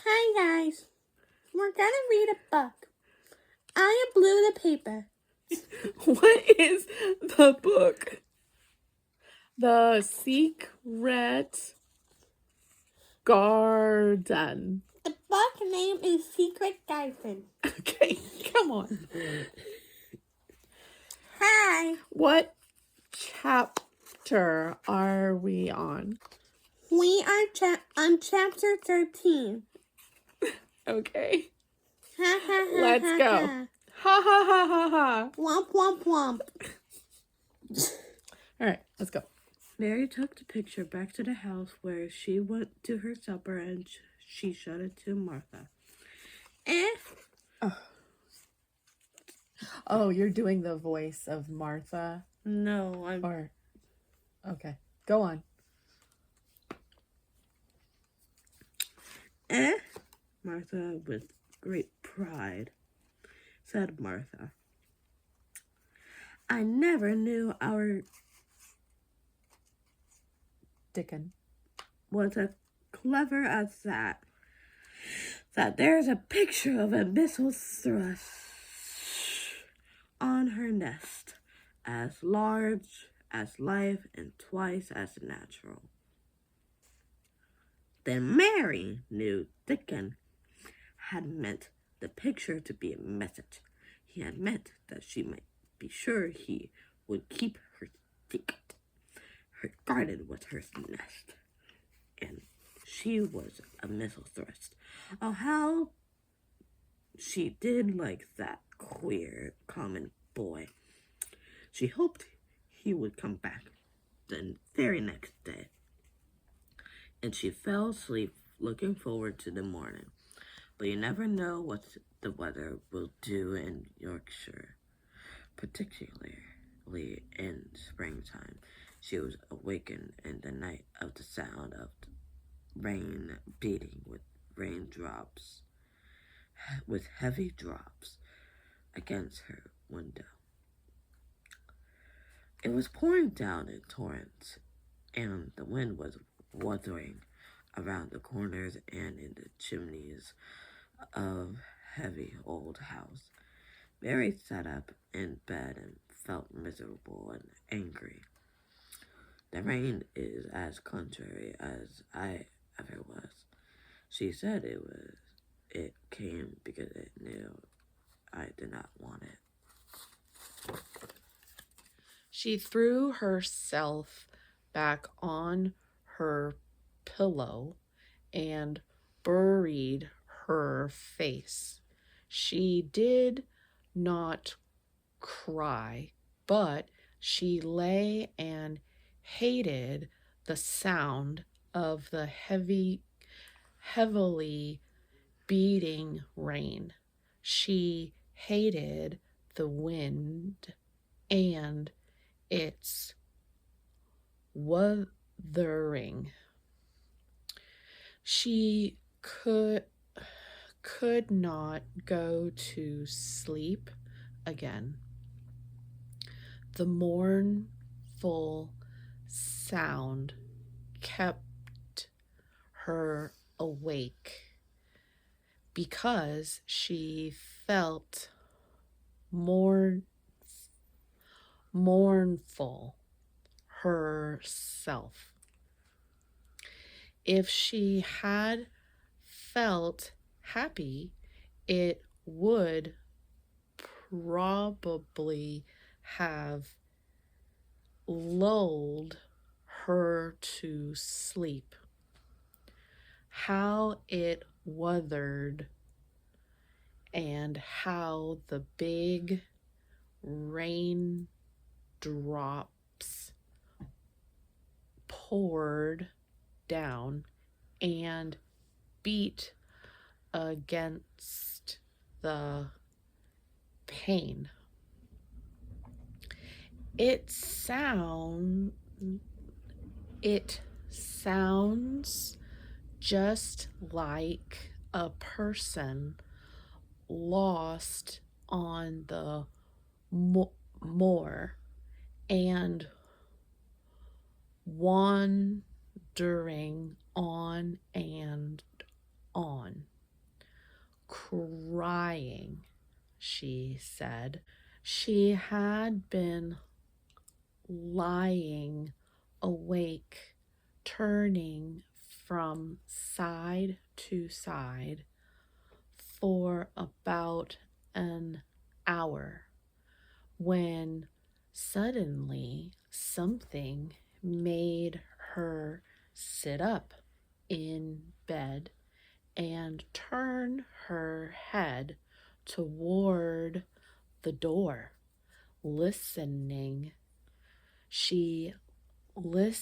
Hi guys, we're gonna read a book. I am blue the paper. What is the book? The Secret Garden. The book name is Secret Garden. Okay, come on. Hi, What chapter are we on? we are on chapter 13. Okay, Ha ha ha let's ha go. ha. Ha ha ha ha ha. Womp womp womp. All right, let's go. Mary took the picture back to the house where she went to her supper and she showed it to Martha. Oh, you're doing the voice of Martha? No, Or, okay, go on. Martha, with great pride, said Martha. I never knew our Dickon. was as clever as that. That there's a picture of a missile thrush on her nest, as large as life and twice as natural. Then Mary knew Dickon had meant the picture to be a message. He had meant that she might be sure he would keep her secret. Her garden was her nest, and she was a missile thrust. Oh, how she did like that queer, common boy. She hoped he would come back the very next day, and she fell asleep looking forward to the morning. But you never know what the weather will do in Yorkshire, particularly in springtime. She was awakened in the night of the sound of rain beating with heavy drops against her window. It was pouring down in torrents, and the wind was wuthering around the corners and in the chimneys of heavy old house. Mary sat up in bed and felt miserable and angry. The rain is as contrary as I ever was. She said it came because it knew I did not want it. She threw herself back on her pillow and buried her face. She did not cry, but she lay and hated the sound of the heavily beating rain. She hated the wind and its wuthering. She could not go to sleep again. The mournful sound kept her awake because she felt mournful herself. If she had felt happy, it would probably have lulled her to sleep. How it wuthered and how the big raindrops poured down and beat against the pane. It sounds just like a person lost on the moor and wandering on and on. crying, she said. She had been lying awake, turning from side to side for about an hour when suddenly something made her sit up in bed and turn her head toward the door, listening. She listened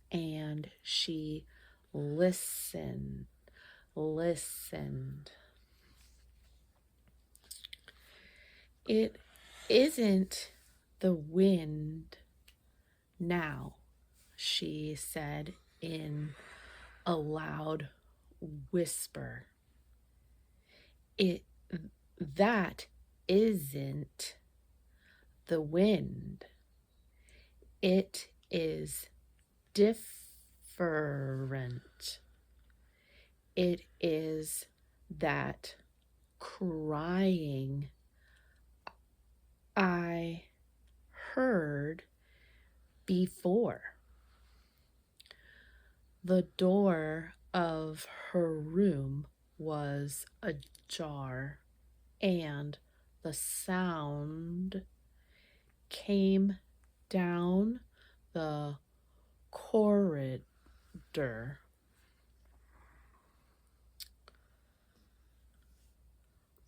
and she listened. It isn't the wind now, she said in a loud whisper. That isn't the wind. It is different. It is that crying I heard before. The door of her room was ajar, and the sound came down the corridor.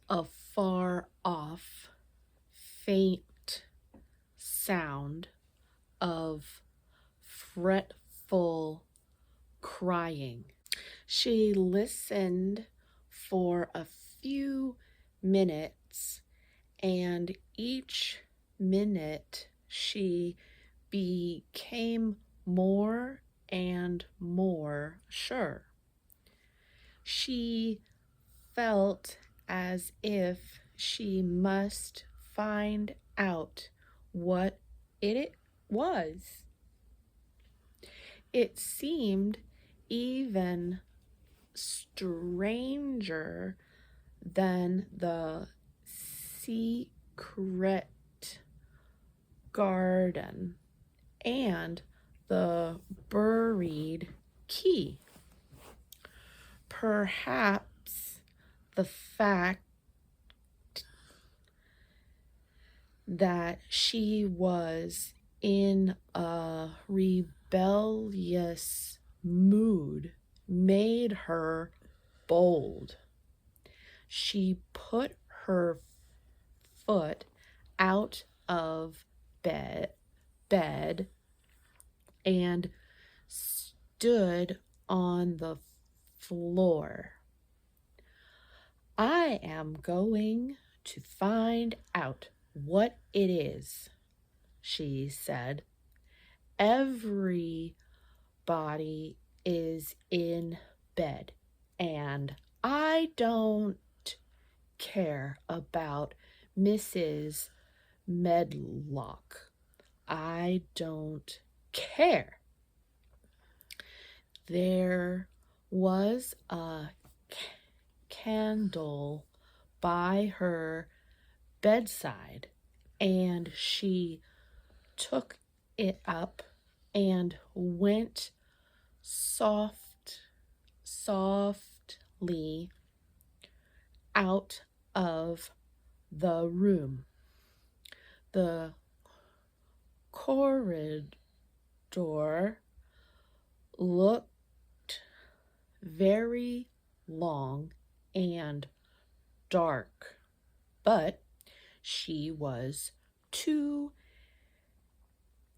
A far off, faint sound of fretful crying. She listened for a few minutes, and each minute she became more and more sure. She felt as if she must find out what it was. It seemed even stranger than the secret garden and the buried key. Perhaps the fact that she was in a rebellious mood made her bold. She put her foot out of bed and stood on the floor. I am going to find out what it is, she said. Everybody is in bed, and I don't care about Mrs. Medlock. I don't care. There was a candle by her bedside, and she took it up and went softly out of the room. The corridor looked very long and dark, but she was too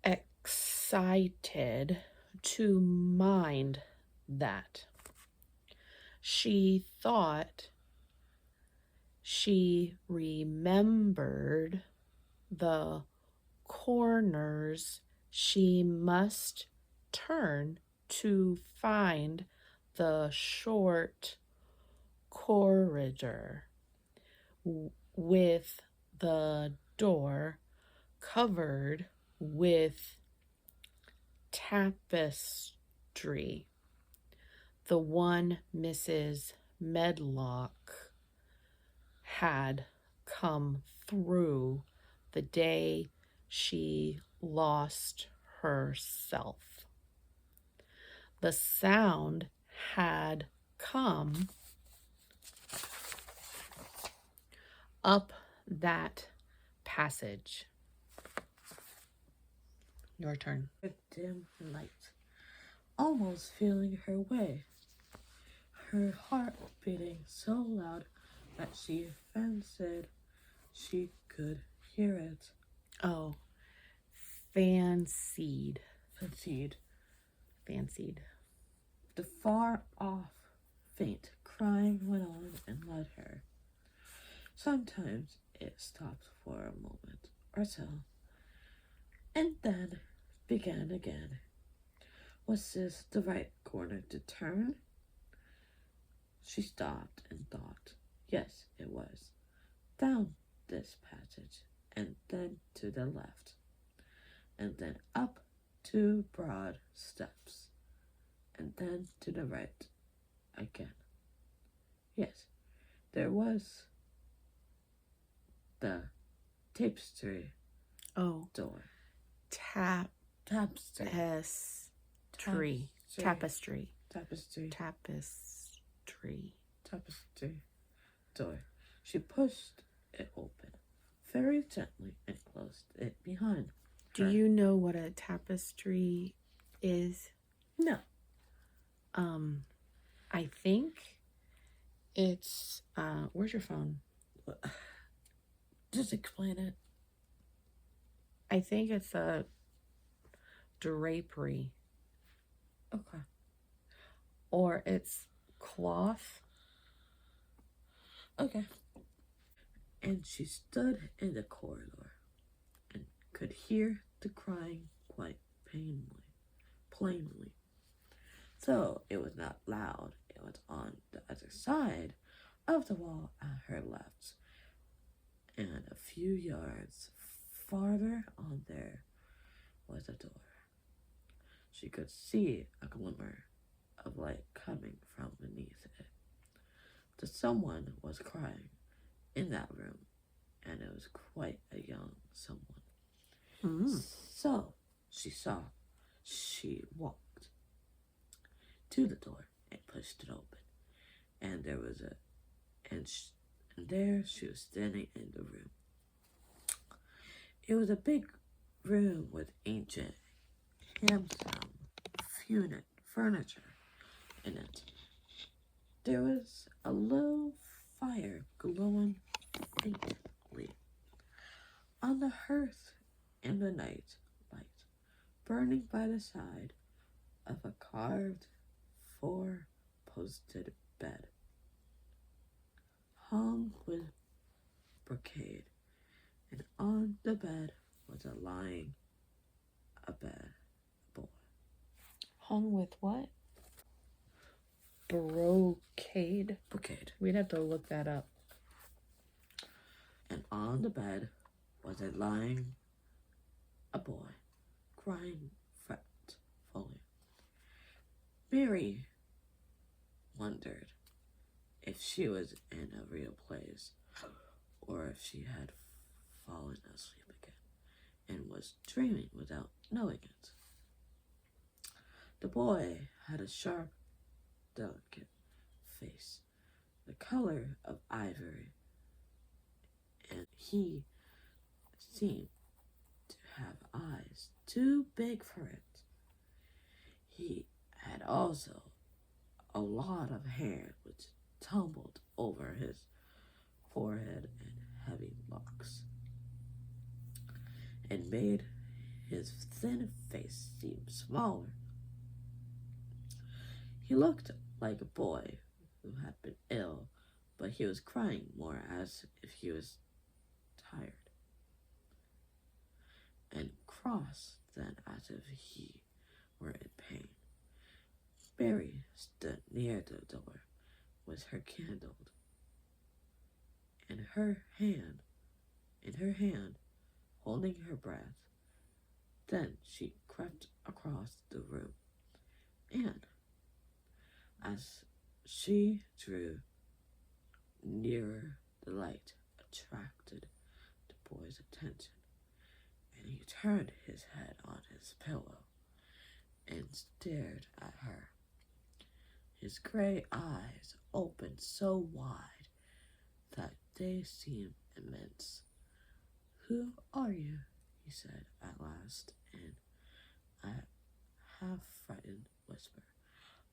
excited to mind that. She thought she remembered the corners she must turn to find the short corridor with the door covered with tapestry, the one Mrs. Medlock had come through the day she lost herself. The sound had come up that passage. Your turn. A dim light, almost feeling her way. Her heart beating so loud that she fancied she could hear it. Oh, fancied. Fancied. The far off, faint crying went on and led her. Sometimes it stopped for a moment or so, and then began again. Was this the right corner to turn? She stopped and thought. Yes, it was. Down this passage, and then to the left, and then up 2 broad steps, and then to the right again. Yes, there was the tapestry Oh, door. tapestry. Tapestry. Door. She pushed it open very gently and closed it behind her. Do you know what a tapestry is? No. I think it's where's your phone? Just explain it. I think it's a drapery, Okay. or it's cloth. Okay. And she stood in the corridor and could hear the crying quite plainly. Though it was not loud, it was on the other side of the wall at her left, and a few yards farther on there was a door. She could see a glimmer of light coming from beneath it. Someone was crying in that room, and it was quite a young someone. So she walked to the door and pushed it open, and there she was standing in the room. It was a big room with ancient, handsome furniture in it. There was a low fire glowing faintly on the hearth in the night light, burning by the side of a carved 4-posted bed, hung with brocade, and on the bed was lying a boy. Hung with what? Brocade. We'd have to look that up. And on the bed was lying a boy, crying fretfully. Mary wondered if she was in a real place, or if she had fallen asleep again and was dreaming without knowing it. The boy had a sharp, delicate face, the color of ivory, and he seemed to have eyes too big for it. He had also a lot of hair which tumbled over his forehead in heavy locks, and made his thin face seem smaller. He looked like a boy who had been ill, but he was crying more as if he was tired, and cross than as if he were in pain. Mary stood near the door with her candle in her hand, holding her breath. Then she crept across the room, and as she drew nearer the light attracted the boy's attention, and he turned his head on his pillow and stared at her. His gray eyes opened so wide that they seemed immense. "Who are you?" he said at last in a half-frightened whisper.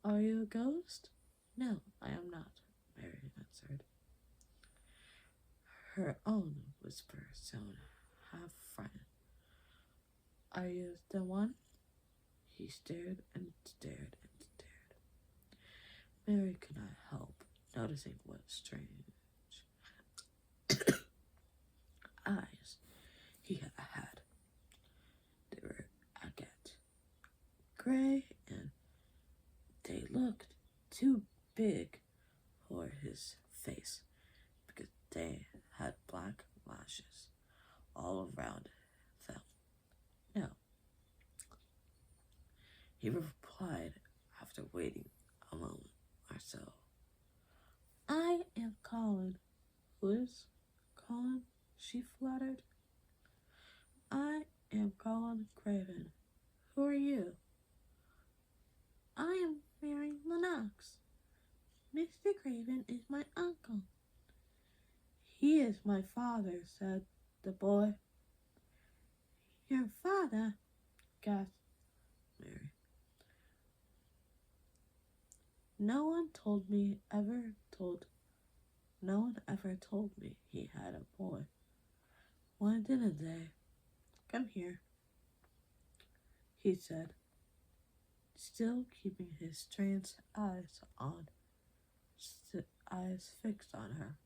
"Are you a ghost?" "No, I am not," Mary answered. Her own whisper sounded half-frightened. "Are you the one?" He stared and stared and stared. Mary could not help noticing what strange eyes he had. They were agate, gray, and they looked too big for his face because they had black lashes all around them. "No," he replied after waiting a moment or so. "I am Colin." "Who is Colin?" she fluttered. "I am Colin Craven. Who are you?" "I am Mary Lennox. Mr. Craven is my uncle." "He is my father," said the boy. "Your father?" gasped Mary. No one ever told me he had a boy. Why didn't they?" "Come here," he said, still keeping his strange eyes fixed on her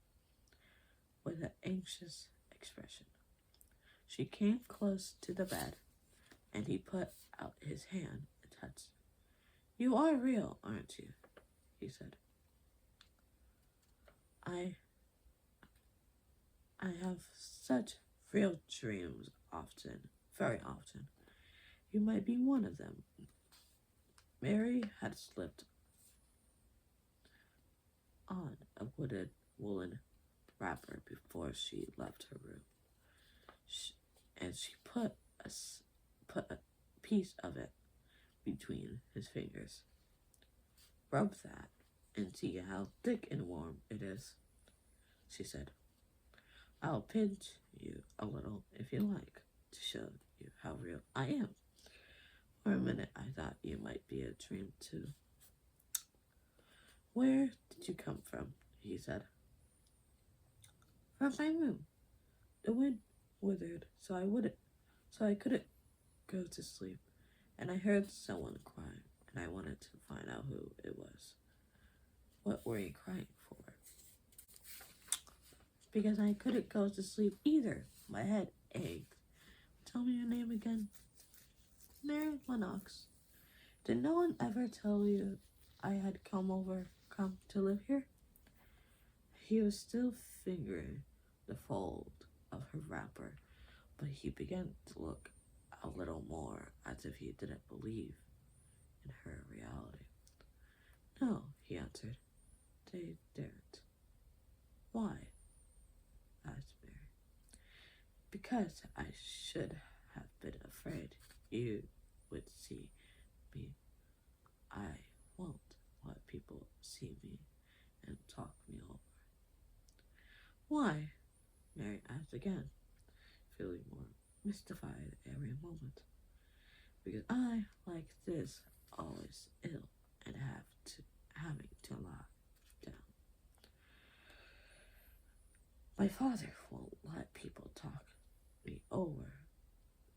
with an anxious expression. She came close to the bed, and he put out his hand and touched it. "You are real, aren't you?" he said. I have such real dreams very often. You might be one of them." Mary had slipped on a woolen wrapper before she left her room, and she put a piece of it between his fingers. "Rub that and see how thick and warm it is," she said. "I'll pinch you a little if you like, to show you how real I am. For a minute I thought you might be a dream too." "Where did you come from?" he said. "From my room. The wind withered so I couldn't go to sleep, and I heard someone crying, and I wanted to find out who it was." "What were you crying for?" "Because I couldn't go to sleep either. My head ached." "Tell me your name again." "Mary Lennox." "Did no one ever tell you I had come to live here?" He was still fingering the fold of her wrapper, but he began to look a little more as if he didn't believe in her reality. "No," he answered. "They daren't." "Why?" asked Mary. "Because I should have been afraid you would see me. I won't let people see me and talk me over." "Why?" Mary asked again, feeling more mystified every moment. "Because I, like this, always ill and having to lie down. My father won't let people talk me over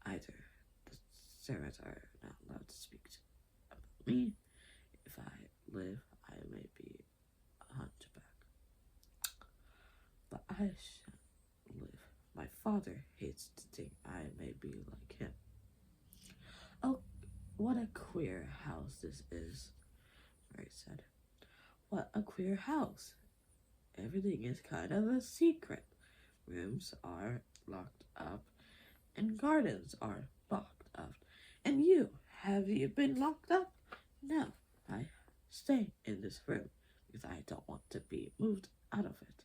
either. The servants are not allowed to speak about me. If I live, I may be a hunchback. But I shan't live. My father hates to think I may be like him." "Oh, what a queer house this is," Mary said. "What a queer house. Everything is kind of a secret. Rooms are locked up, and gardens are locked up. And have you been locked up?" "No, I stay in this room because I don't want to be moved out of it.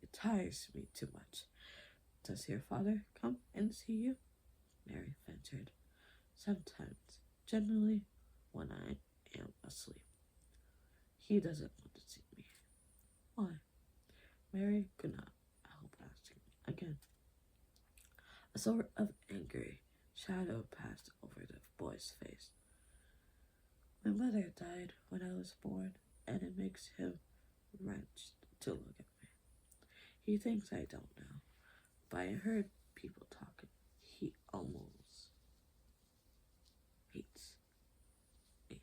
It tires me too much. Does your father come and see you? Mary ventured. Sometimes, generally when I am asleep. He doesn't want to see me. Why? Mary could not help asking again. A sort of angry shadow passed over the boy's face. My mother died when I was born, and it makes him wrenched to look at me. He thinks I don't know, but I heard people talking. He almost hates me.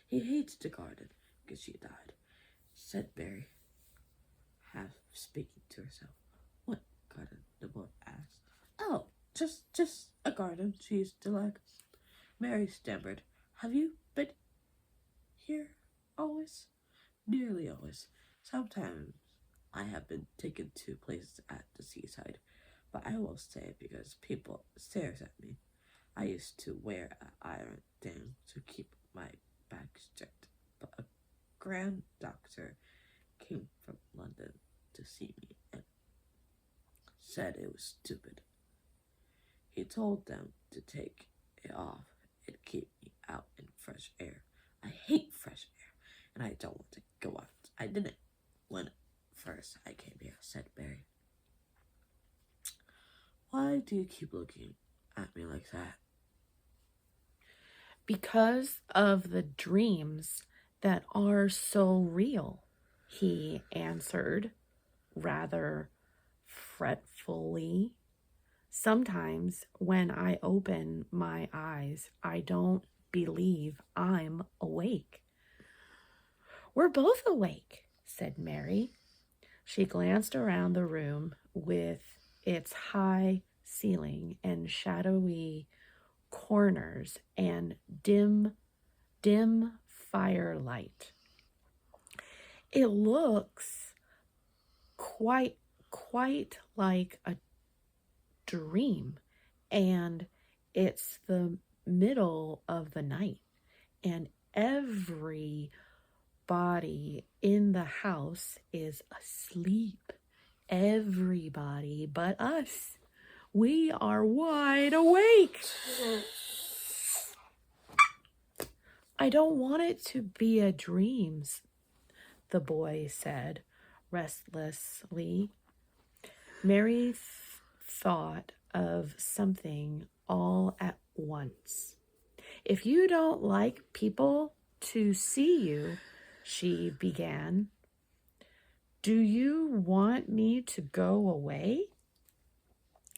He hates the garden because she died, said Mary, half speaking to herself. What garden? The boy asked. Oh, just a garden, she's like. Mary stammered. Have you been here always? Nearly always. Sometimes I have been taken to places at the seaside, but I will say because people stares at me. I used to wear an iron dam to keep my back straight, but a grand doctor came from London to see me and said it was stupid. He told them to take it off and keep me out in fresh air. I hate fresh air, and I don't want to go out. I didn't when first I came here, said Mary. Why do you keep looking at me like that? Because of the dreams that are so real, he answered rather fretfully. Sometimes when I open my eyes, I don't believe I'm awake. We're both awake, said Mary. She glanced around the room with its high ceiling and shadowy corners and dim firelight. It looks quite like a dream, and it's the middle of the night, and everybody in the house is asleep. Everybody but us. We are wide awake. I don't want it to be a dream, the boy said restlessly. Mary thought of something all at once. If you don't like people to see you, she began, do you want me to go away?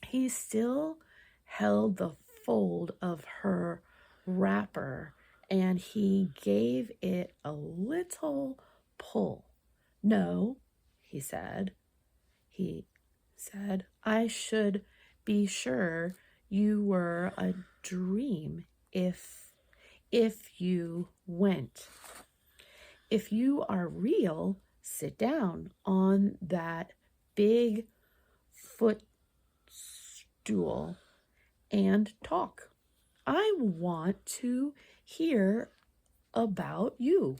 He still held the fold of her wrapper, and he gave it a little pull. No, he said. I should be sure you were a dream if you went. If you are real, sit down on that big footstool and talk. I want to hear about you.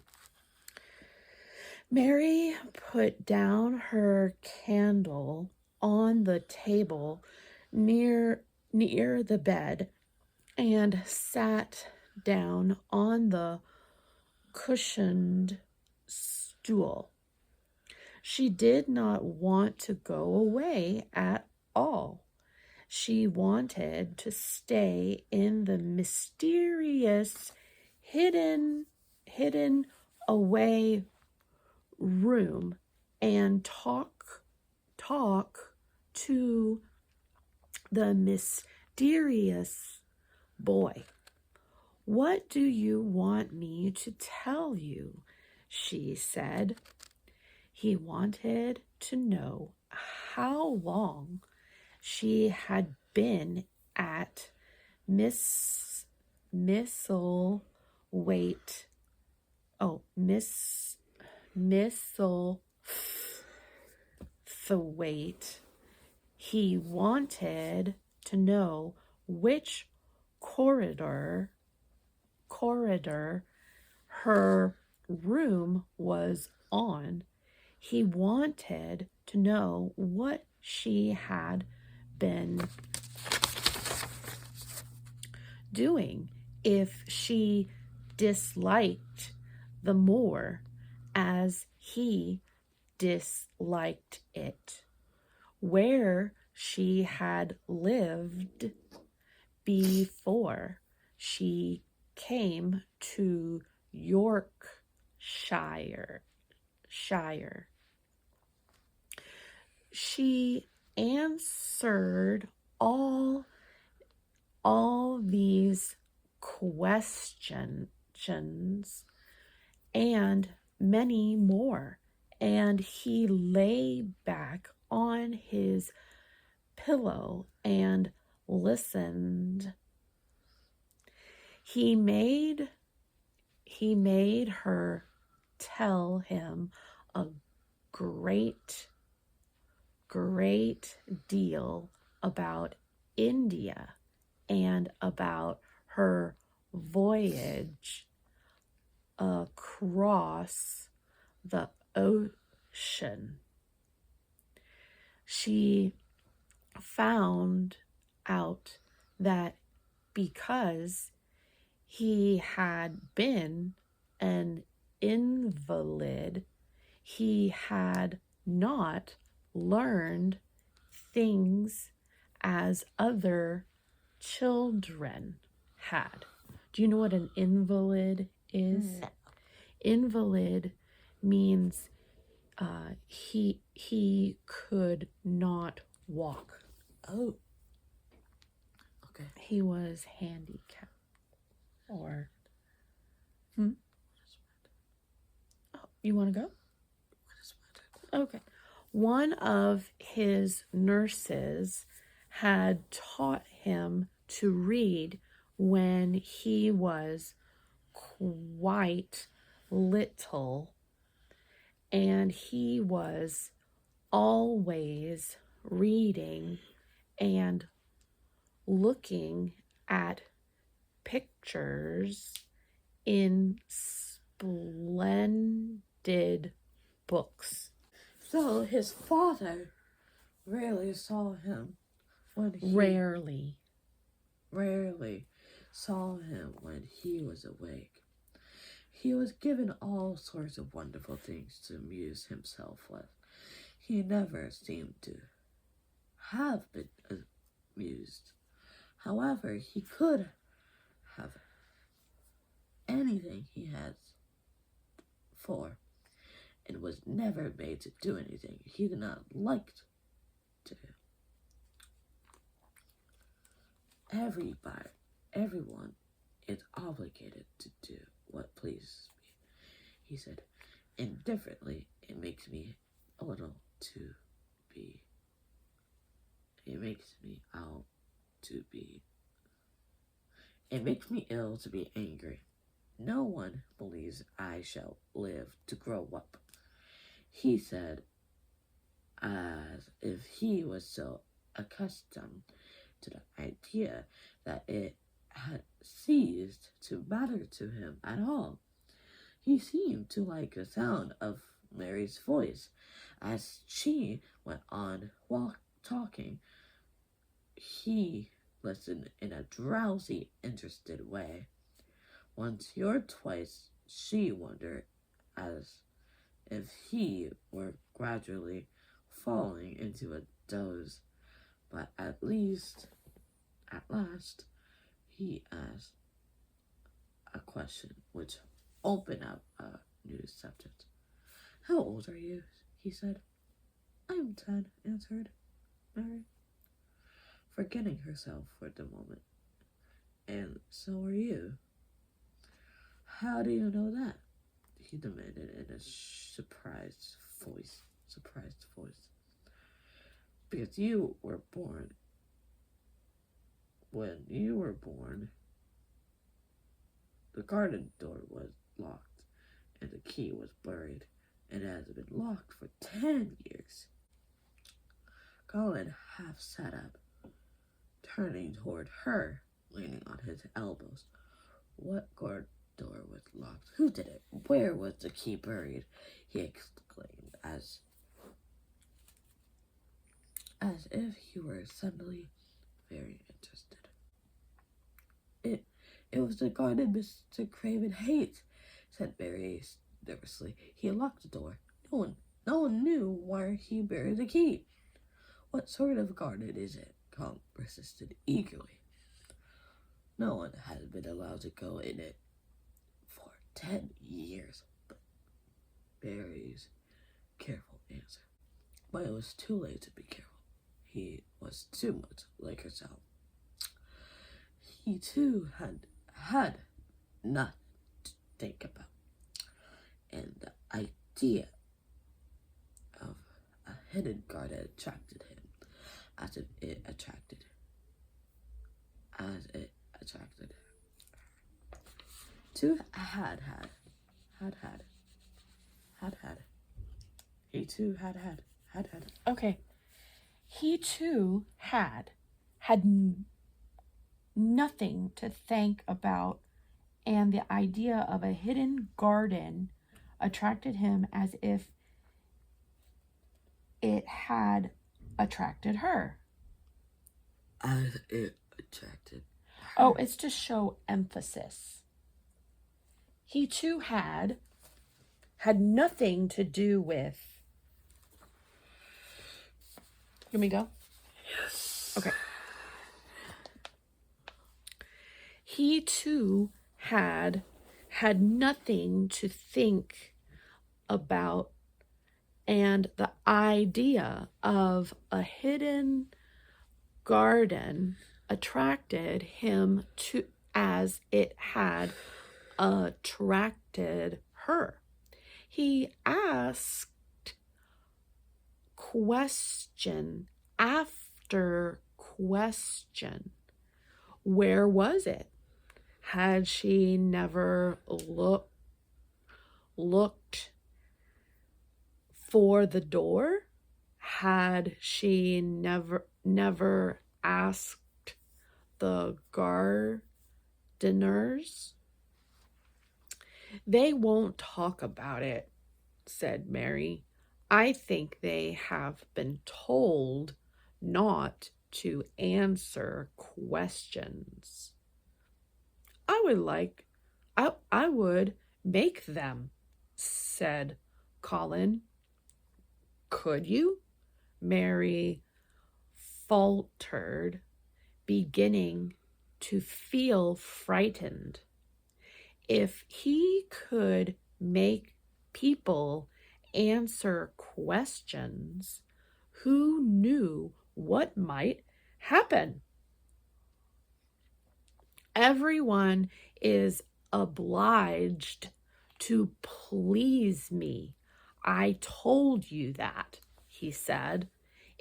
Mary put down her candle on the table near the bed and sat down on the cushioned stool. She did not want to go away at all. She wanted to stay in the mysterious hidden away room and talk to the mysterious boy. What do you want me to tell you? She said. He wanted to know how long she had been at Miss Misselthwaite. He wanted to know which corridor her room was on. He wanted to know what she had been doing, if she disliked the moor as he disliked it, where she had lived before she came to Yorkshire. She answered all these questions and many more, and he lay back on his pillow and listened. He made her tell him a great deal about India and about her voyage across the ocean. She found out that because he had been an invalid, he had not learned things as other children had. Do you know what an invalid is? No. Invalid means he could not walk. Oh. Okay. He was handicapped. Or Oh, you want to go? Okay. One of his nurses had taught him to read when he was quite little, and he was always reading and looking at pictures in splendid books. So his father rarely saw him when he Rarely saw him when he was awake. He was given all sorts of wonderful things to amuse himself with. He never seemed to have been amused. However, he could have anything he had for, and was never made to do anything he did not like to do. Everyone is obligated to do what pleases me, he said. Indifferently, it makes me ill to be angry. No one believes I shall live to grow up, he said, as if he was so accustomed to the idea that it had ceased to matter to him at all. He seemed to like the sound of Mary's voice as she went on talking. He listened in a drowsy, interested way. Once or twice she wondered as if he were gradually falling into a doze, but at last, he asked a question which opened up a new subject. How old are you? He said. I am 10, answered Mary, forgetting herself for the moment. And so are you. How do you know that? He demanded in a surprised voice. Because you were born. When you were born, the garden door was locked, and the key was buried, and it has been locked for 10 years. Colin half sat up, turning toward her, leaning on his elbows. What garden door was locked? Who did it? Where was the key buried? He exclaimed as as if he were suddenly very interested. It was the garden Mr. Craven hates, said Mary nervously. He locked the door. No one knew where he buried the key. What sort of garden is it? Tom persisted eagerly. No one has been allowed to go in it for 10 years, but Mary's careful answer. But it was too late to be careful. He was too much like herself. He too had nothing to think about, and the idea of a hidden garden attracted him as it attracted her. Two had. He too had. Okay. He too had nothing to think about, and the idea of a hidden garden attracted him as if it had attracted her. As it attracted her. Oh, it's to show emphasis. He too had nothing to do with. Let me go. Yes. Okay. He too had nothing to think about, and the idea of a hidden garden attracted him to as it had attracted her. He asked question after question. Where was it? Had she never looked for the door? Had she never asked the gardeners? They won't talk about it, said Mary. I think they have been told not to answer questions. I would make them, said Colin. Could you? Mary faltered, beginning to feel frightened. If he could make people answer questions, who knew what might happen? Everyone is obliged to please me. I told you that, he said.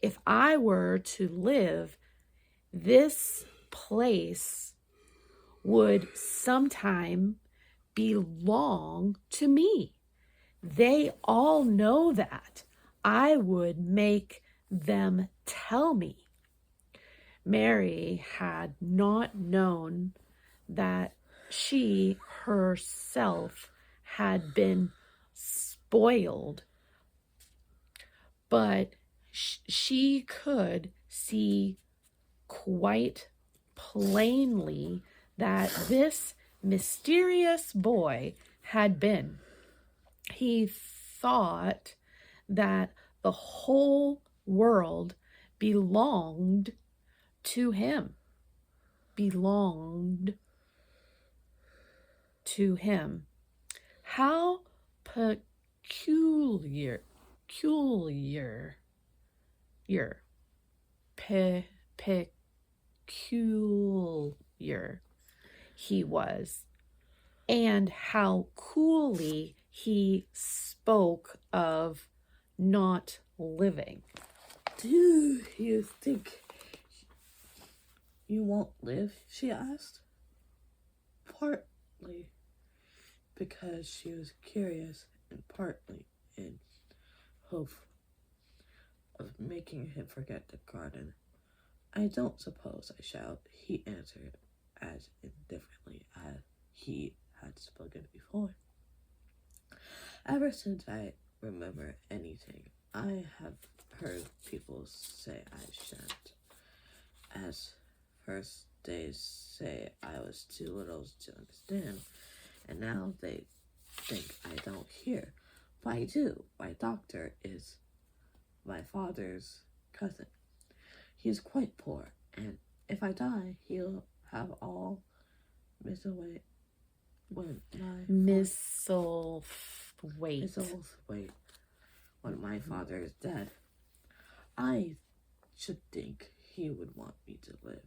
If I were to live, this place would sometime belong to me. They all know that. I would make them tell me. Mary had not known that she herself had been spoiled, but she could see quite plainly that this mysterious boy had been. He thought that the whole world belonged to him. How peculiar he was, and how coolly he spoke of not living. Do you think you won't live? She asked. Partly because she was curious, and partly in hope of making him forget the garden. I don't suppose I shall, he answered as indifferently as he had spoken before. Ever since I remember anything, I have heard people say I shan't. As first they say I was too little to understand, and now they think I don't hear. But I do. My doctor is my father's cousin. He's quite poor, and if I die, he'll have all miss away when when my father is dead. I should think he would want me to live.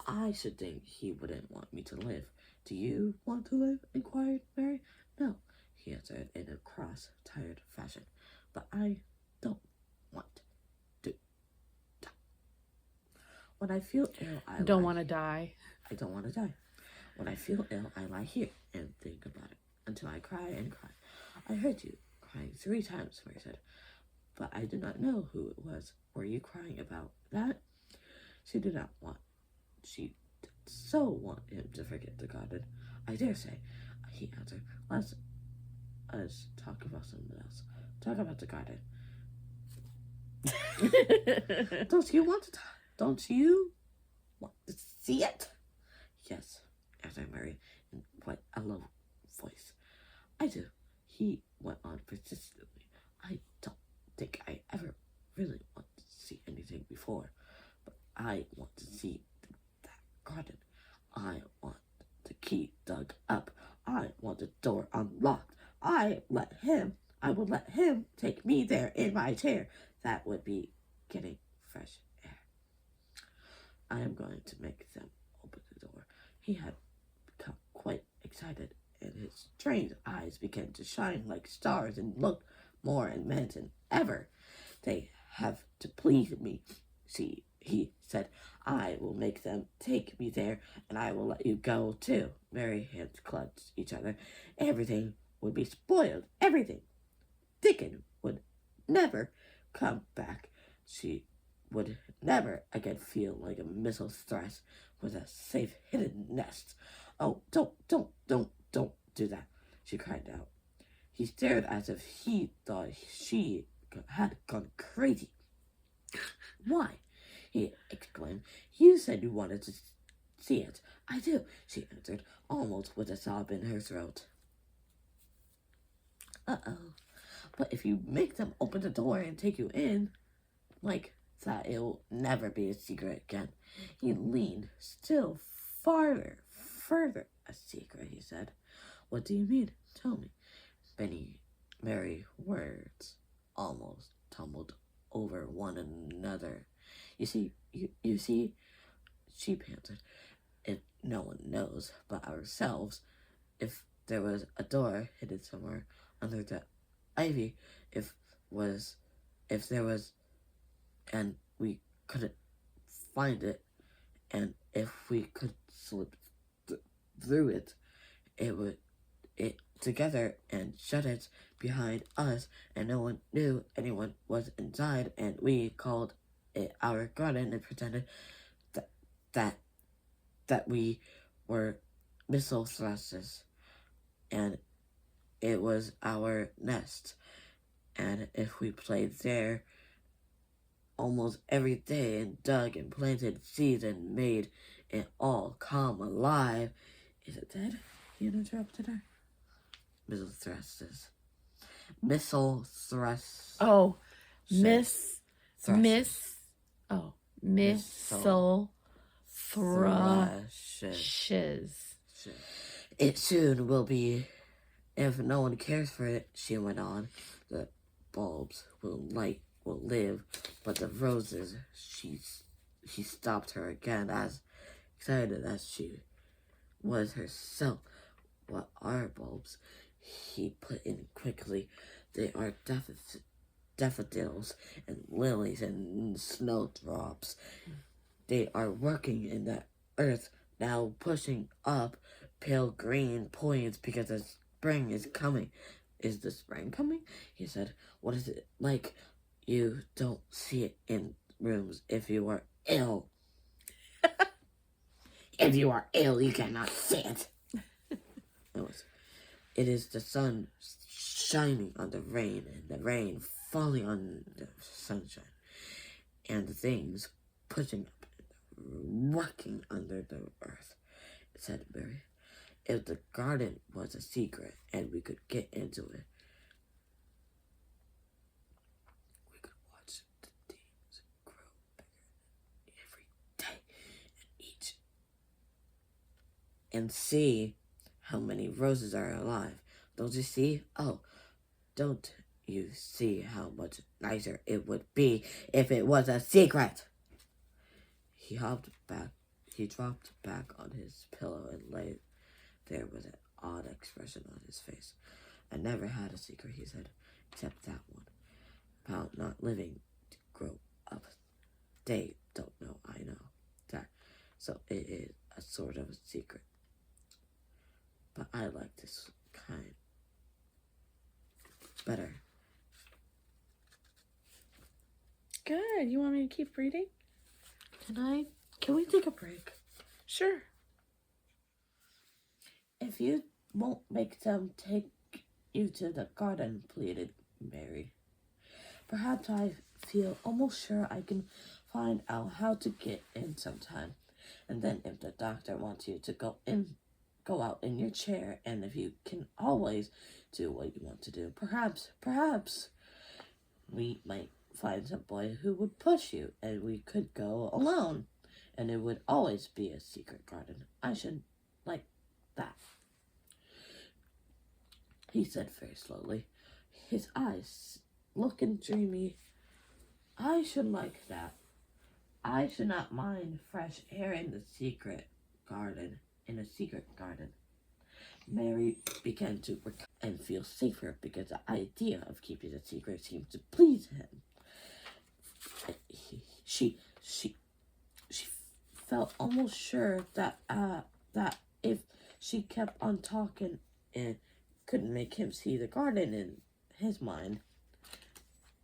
I should think he wouldn't want me to live. Do you want to live? Inquired Mary. No, he answered in a cross, tired fashion. But I don't want to die. When I feel ill, I don't want to die. I don't want to die. When I feel ill, I lie here and think about it until I cry and cry. I heard you crying 3 times, Mary said, but I did not know who it was. Were you crying about that? She did not want. She did so want him to forget the garden. I dare say, he answered. Let us talk about something else. Talk about the garden. Don't you want to talk? Don't you want to see it? Yes, answered Mary in quite a low voice. I do. He went on persistently. I don't think I ever really want to see anything before, but I want to see that garden. I want the key dug up. I want the door unlocked. I will let him take me there in my chair. That would be getting fresh air. I am going to make them open the door. He had become quite excited, and his strange eyes began to shine like stars and looked more immense than ever. They have to please me. See, he said, I will make them take me there, and I will let you go too. Mary's hands clutched each other. Everything would be spoiled. Everything. Dickon would never come back. She would never again feel like a missile thrust with a safe hidden nest. Oh, don't do that, she cried out. He stared as if he thought she had gone crazy. Why? He exclaimed. You said you wanted to see it. I do, she answered, almost with a sob in her throat. Uh-oh. But if you make them open the door and take you in, like that, it'll never be a secret again. He leaned still further. A secret, he said. What do you mean? Tell me. Mary words almost tumbled over one another. You see, she panted. If no one knows but ourselves, if there was a door hidden somewhere under the ivy, if there was, and we couldn't find it, and if we could slip through it, it together and shut it behind us, and no one knew anyone was inside, and we called it our garden and pretended that we were missile thrusters, and it was our nest, and if we played there almost every day and dug and planted seeds and made it all come alive. Is it dead? He interrupted her. Missile thrusters. Missile thrust. Oh, Thrusters. missile Thrushes. thrushes. It soon will be, if no one cares for it, she went on. The bulbs will live, but the roses, she stopped her again, as excited as she was herself. What are bulbs? He put in quickly. They are daffodils and lilies and snowdrops. They are working in the earth now, pushing up pale green points because the spring is coming. Is the spring coming? He said. What is it like? You don't see it in rooms if you are ill. If you are ill, you cannot see it. It is the sun shining on the rain, and the rain falling on the sunshine, and the things pushing up and rocking under the earth, said Mary. If the garden was a secret and we could get into it, we could watch the things grow bigger every day and see how many roses are alive. Don't you see? Oh, don't you see how much nicer it would be if it was a secret? He dropped back on his pillow and lay there with an odd expression on his face. I never had a secret, he said, except that one about not living to grow up. They don't know I know that, so it is a sort of a secret. But I like this kind better. Good. You want me to keep reading? Can we take a break? Sure. If you won't make them take you to the garden, pleaded Mary. Perhaps I feel almost sure I can find out how to get in sometime. And then if the doctor wants you to go out in your chair, and if you can always do what you want to do, perhaps we might find some boy who would push you, and we could go alone, and it would always be a secret garden. I should like that, he said very slowly, his eyes looking dreamy. I should like that. I should not mind fresh air in a secret garden. Mary began to recover and feel safer because the idea of keeping a secret seemed to please him. She felt almost sure that if she kept on talking and couldn't make him see the garden in his mind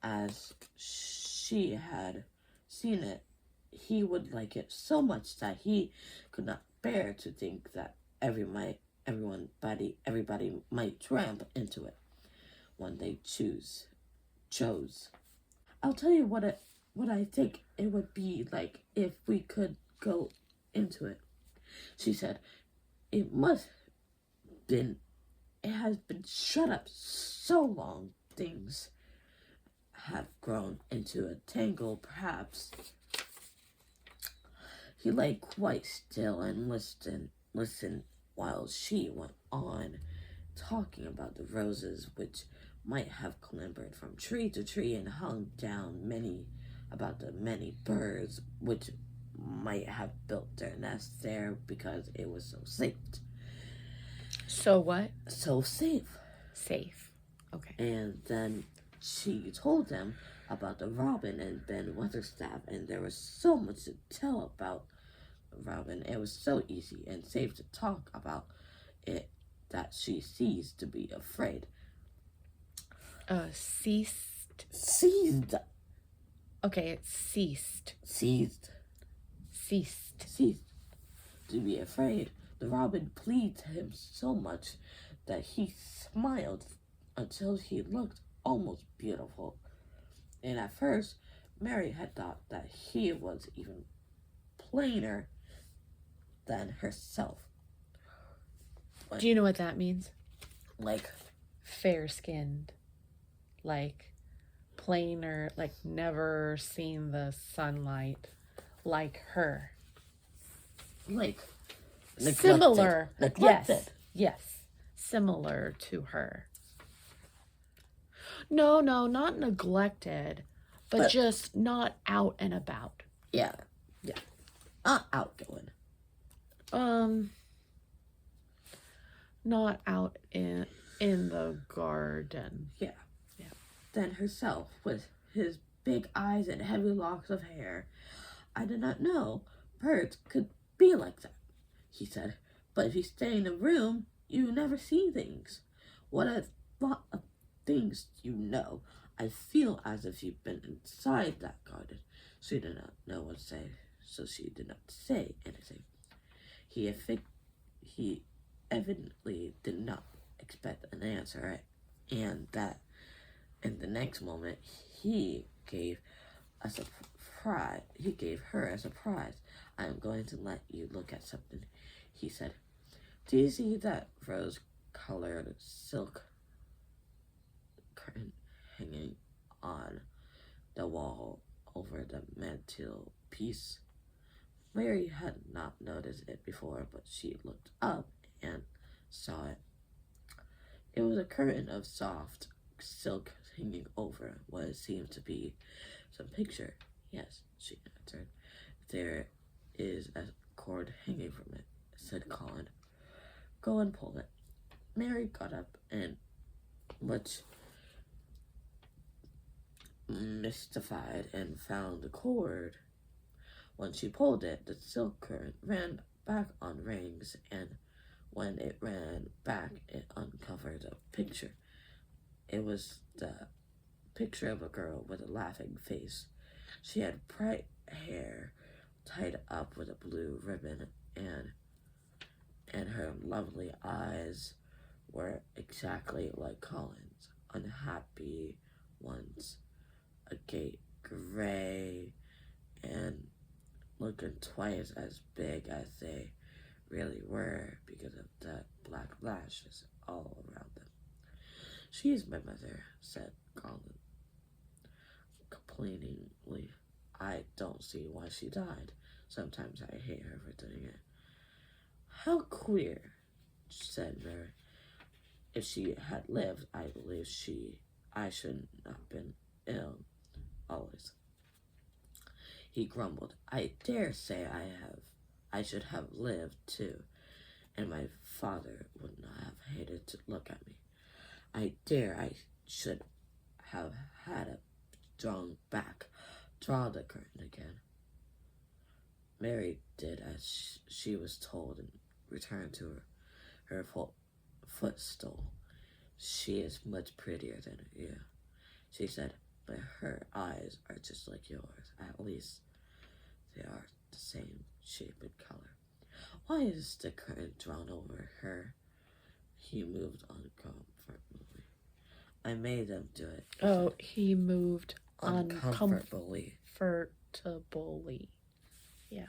as she had seen it, he would like it so much that he could not bear to think that everybody might tramp into it when they chose. I'll tell you what I think it would be like if we could go into it, she said. It has been shut up so long. Things have grown into a tangle, perhaps. He lay quite still and listened while she went on, talking about the roses which might have clambered from tree to tree and hung down, about the many birds which might have built their nests there because it was so safe. So what? So safe. Safe. Okay. And then she told them about the robin and Ben Weatherstaff, and there was so much to tell about Robin. It was so easy and safe to talk about it that she ceased to be afraid. Ceased. Seized. Okay, it's ceased. Ceased. Ceased. Ceased to be afraid. The robin pleased him so much that he smiled until he looked almost beautiful. And at first, Mary had thought that he was even plainer than herself. Do you know what that means? Like, fair-skinned, like plainer, like never seen the sunlight, like her. Like, Similar. Neglected. Yes. Similar to her. No, not neglected, but just not out and about. Yeah. Not outgoing. Not out in the garden. Yeah. Then herself, with his big eyes and heavy locks of hair. I did not know birds could be like that, he said. But if you stay in a room, you never see things. What a lot of things you know. I feel as if you've been inside that garden. She did not know what to say, so she did not say anything. He evidently did not expect an answer, and that In the next moment, he gave a surprise. He gave her a surprise. I am going to let you look at something, he said. Do you see that rose-colored silk curtain hanging on the wall over the mantelpiece? Mary had not noticed it before, but she looked up and saw it. It was a curtain of soft silk hanging over what seemed to be some picture. Yes, she answered. There is a cord hanging from it, said Colin. Go and pull it. Mary got up and, much mystified, and found the cord. When she pulled it, the silk curtain ran back on rings, and when it ran back, it uncovered a picture. It was the picture of a girl with a laughing face. She had bright hair tied up with a blue ribbon, and her lovely eyes were exactly like Colin's unhappy ones, gray and looking twice as big as they really were because of the black lashes all around them. She is my mother, said Colin complainingly. I don't see why she died. Sometimes I hate her for doing it. How queer, said Mary. If she had lived, I believe I should not have been ill always. He grumbled. I dare say I should have lived too, and my father would not have hated to look at me. I should have had it draw the curtain again. Mary did as she was told and returned to her footstool. She is much prettier than you, she said, but her eyes are just like yours. At least they are the same shape and color. Why is the curtain drawn over her? He moved uncomfortably. I made them do it. Oh, he moved Uncomfortably. uncomfortably. Yeah.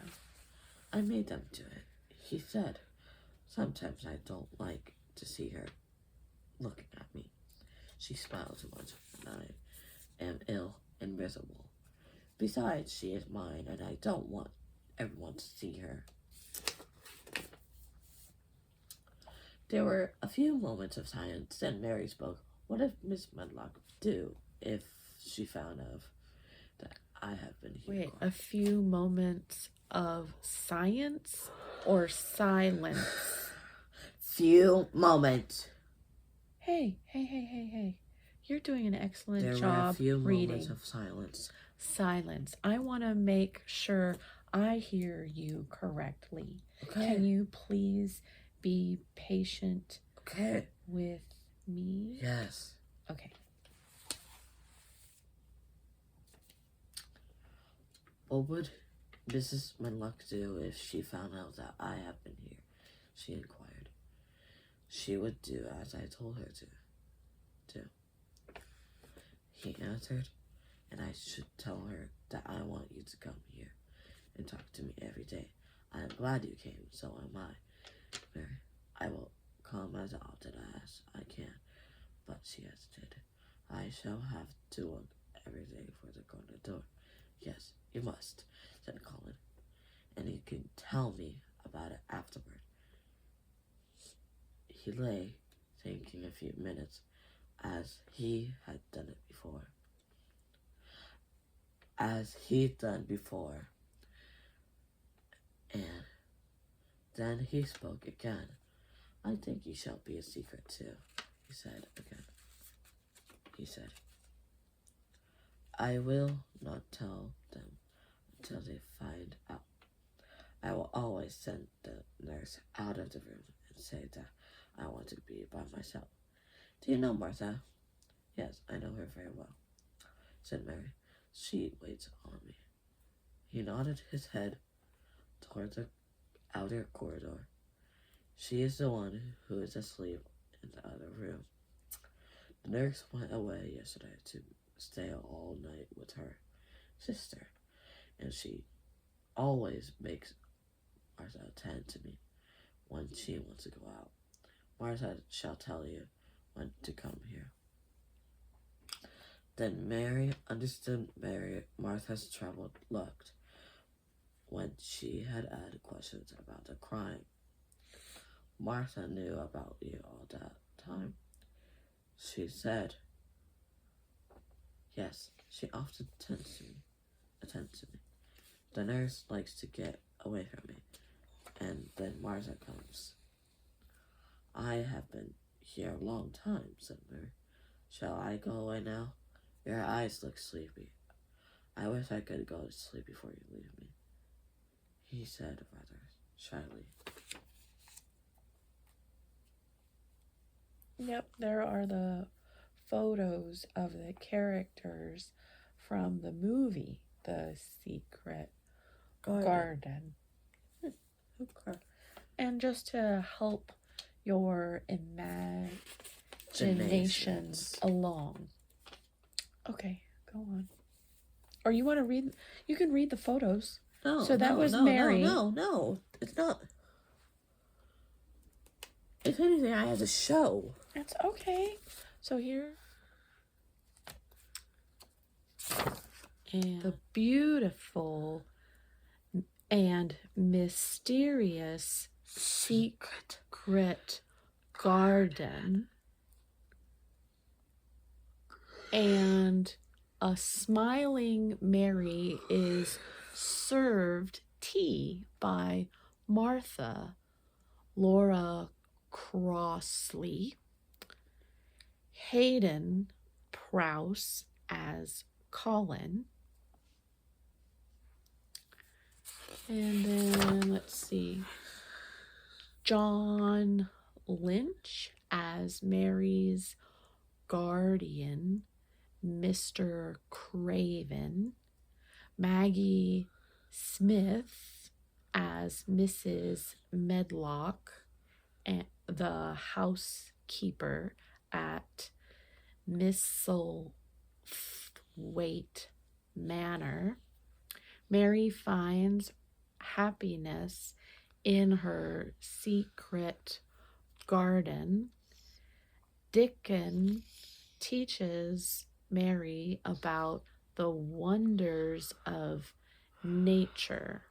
I made them do it, he said. Sometimes I don't like to see her looking at me. She smiles too much, and I am ill and miserable. Besides, she is mine, and I don't want everyone to see her. There were a few moments of silence, then Mary spoke. What did Miss Medlock do if she found out that I have been here? Wait, a few moments of science or silence? Few moments. Hey. You're doing an excellent There job were a few reading. moments of silence. Silence. I want to make sure I hear you correctly. Okay. Can you please be patient Okay. with me? Yes. Okay. What would Mrs. Medlock do if she found out that I have been here? She inquired. She would do as I told her to do, he answered, and I should tell her that I want you to come here and talk to me every day. I am glad you came, so am I. Mary, I will come as often as I can, but she hesitated. I shall have to look every day for the corner door. Yes, you must, said Colin, and you can tell me about it afterward. He lay thinking a few minutes, as he had done it before. And then he spoke again. I think you shall be a secret too, he said again. He said, I will not tell them until they find out. I will always send the nurse out of the room and say that I want to be by myself. Do you know Martha? Yes, I know her very well, said Mary. She waits on me. He nodded his head toward the outer corridor. She is the one who is asleep in the other room. The nurse went away yesterday to stay all night with her sister, and she always makes Martha attend to me when she wants to go out. Martha shall tell you when to come here. Then Mary understood Martha's troubled look when she had added questions about the crime. Martha knew about you all that time. She said, yes, she often attends to me. The nurse likes to get away from me, and then Martha comes. I have been here a long time, said Mary. Shall I go away now? Your eyes look sleepy. I wish I could go to sleep before you leave me, he said rather shyly. Yep, there are the photos of the characters from the movie, The Secret Garden. Okay. And just to help your imaginations along. Okay, go on. Or you want to read? You can read the photos. No. So that was Mary. No. It's not. If anything, I have a show. That's okay. So here. And the beautiful and mysterious secret garden. And a smiling Mary is served tea by Martha, Laura Crossley, Hayden Prowse as Colin, and then let's see, John Lynch as Mary's guardian, Mr. Craven, Maggie Smith as Mrs. Medlock, and the housekeeper at Misselthwaite Manor. Mary finds happiness in her secret garden. Dickon teaches Mary about the wonders of nature.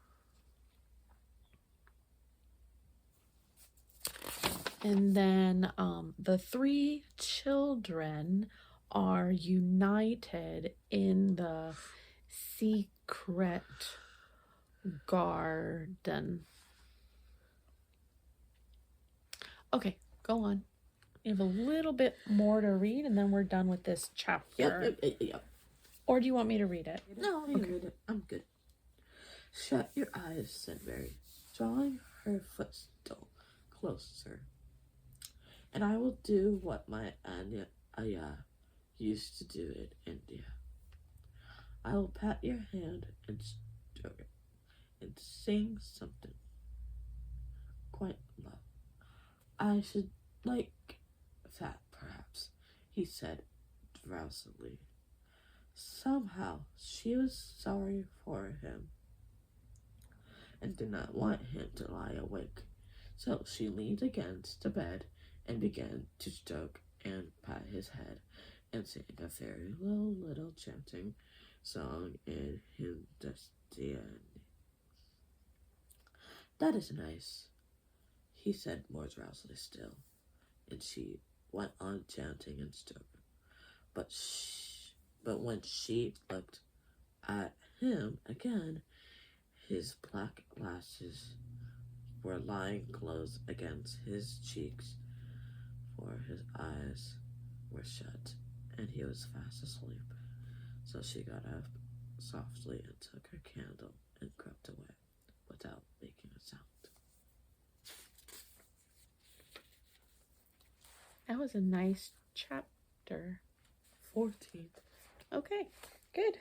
And then the three children are united in the secret garden. Okay, go on. You have a little bit more to read, and then we're done with this chapter. Yep. Or do you want me to read it? No, you read it. I'm good. Shut your eyes, said Mary, drawing her footstool closer. And I will do what my Aya used to do in India. I will pat your hand and stroke it and sing something quite low. I should like that, perhaps, he said drowsily. Somehow she was sorry for him and did not want him to lie awake, so she leaned against the bed and began to stroke and pat his head and sing a very low little chanting song in Hindustani. That is nice, he said more drowsily still, and she went on chanting and stroking. But when she looked at him again, his black lashes were lying close against his cheeks, for his eyes were shut, and he was fast asleep. So she got up softly and took her candle and crept away without making a sound. That was a nice chapter. 14. Okay, good.